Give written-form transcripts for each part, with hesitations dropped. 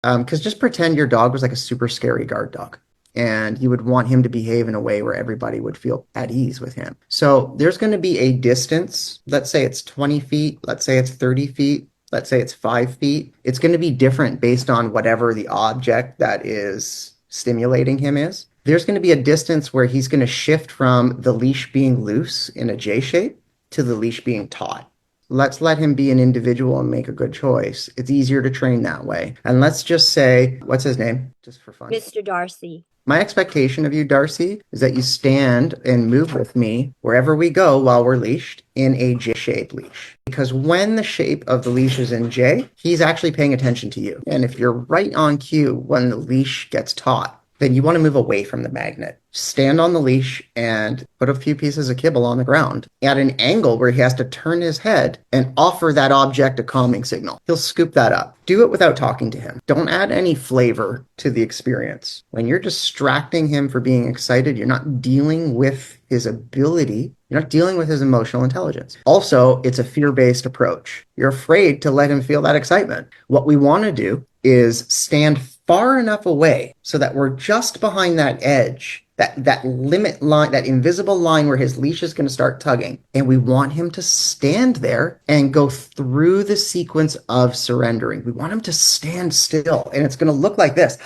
Because just pretend your dog was like a super scary guard dog. And you would want him to behave in a way where everybody would feel at ease with him. So there's going to be a distance. Let's say it's 20 feet. Let's say it's 30 feet. Let's say it's 5 feet. It's going to be different based on whatever the object that is stimulating him is. There's going to be a distance where he's going to shift from the leash being loose in a J shape to the leash being taut. Let's let him be an individual and make a good choice. It's easier to train that way. And let's just say, what's his name? Just for fun. Mr. Darcy. My expectation of you, Darcy, is that you stand and move with me wherever we go while we're leashed in a J-shaped leash. Because when the shape of the leash is in J, he's actually paying attention to you. And if you're right on cue when the leash gets taut, then you want to move away from the magnet. Stand on the leash and put a few pieces of kibble on the ground at an angle where he has to turn his head and offer that object a calming signal. He'll scoop that up. Do it without talking to him. Don't add any flavor to the experience. When you're distracting him for being excited, you're not dealing with his ability. You're not dealing with his emotional intelligence. Also, it's a fear-based approach. You're afraid to let him feel that excitement. What we want to do is stand far enough away so that we're just behind that edge, that limit line, that invisible line where his leash is going to start tugging. And we want him to stand there and go through the sequence of surrendering. We want him to stand still. And it's going to look like this.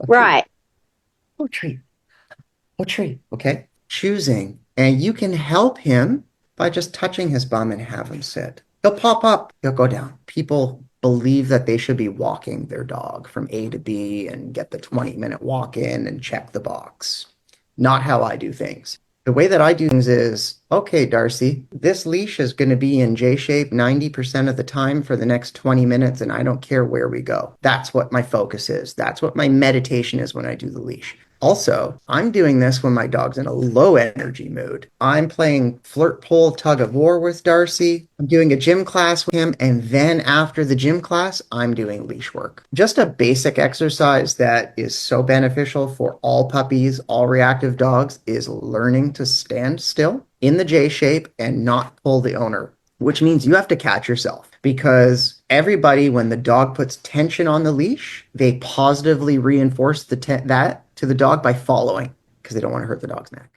Right. Oh, tree. Oh, tree. Okay. Choosing. And you can help him by just touching his bum and have him sit. He'll pop up. He'll go down. People believe that they should be walking their dog from A to B and get the 20-minute walk in and check the box. Not how I do things. The way that I do things is, okay, Darcy, this leash is going to be in J shape 90% of the time for the next 20 minutes, and I don't care where we go. That's what my focus is. That's what my meditation is when I do the leash. Also, I'm doing this when my dog's in a low energy mood. I'm playing flirt pull tug of war with Darcy. I'm doing a gym class with him. And then after the gym class, I'm doing leash work. Just a basic exercise that is so beneficial for all puppies, all reactive dogs is learning to stand still in the J shape and not pull the owner, which means you have to catch yourself because everybody, when the dog puts tension on the leash, they positively reinforce that to the dog by following because they don't want to hurt the dog's neck.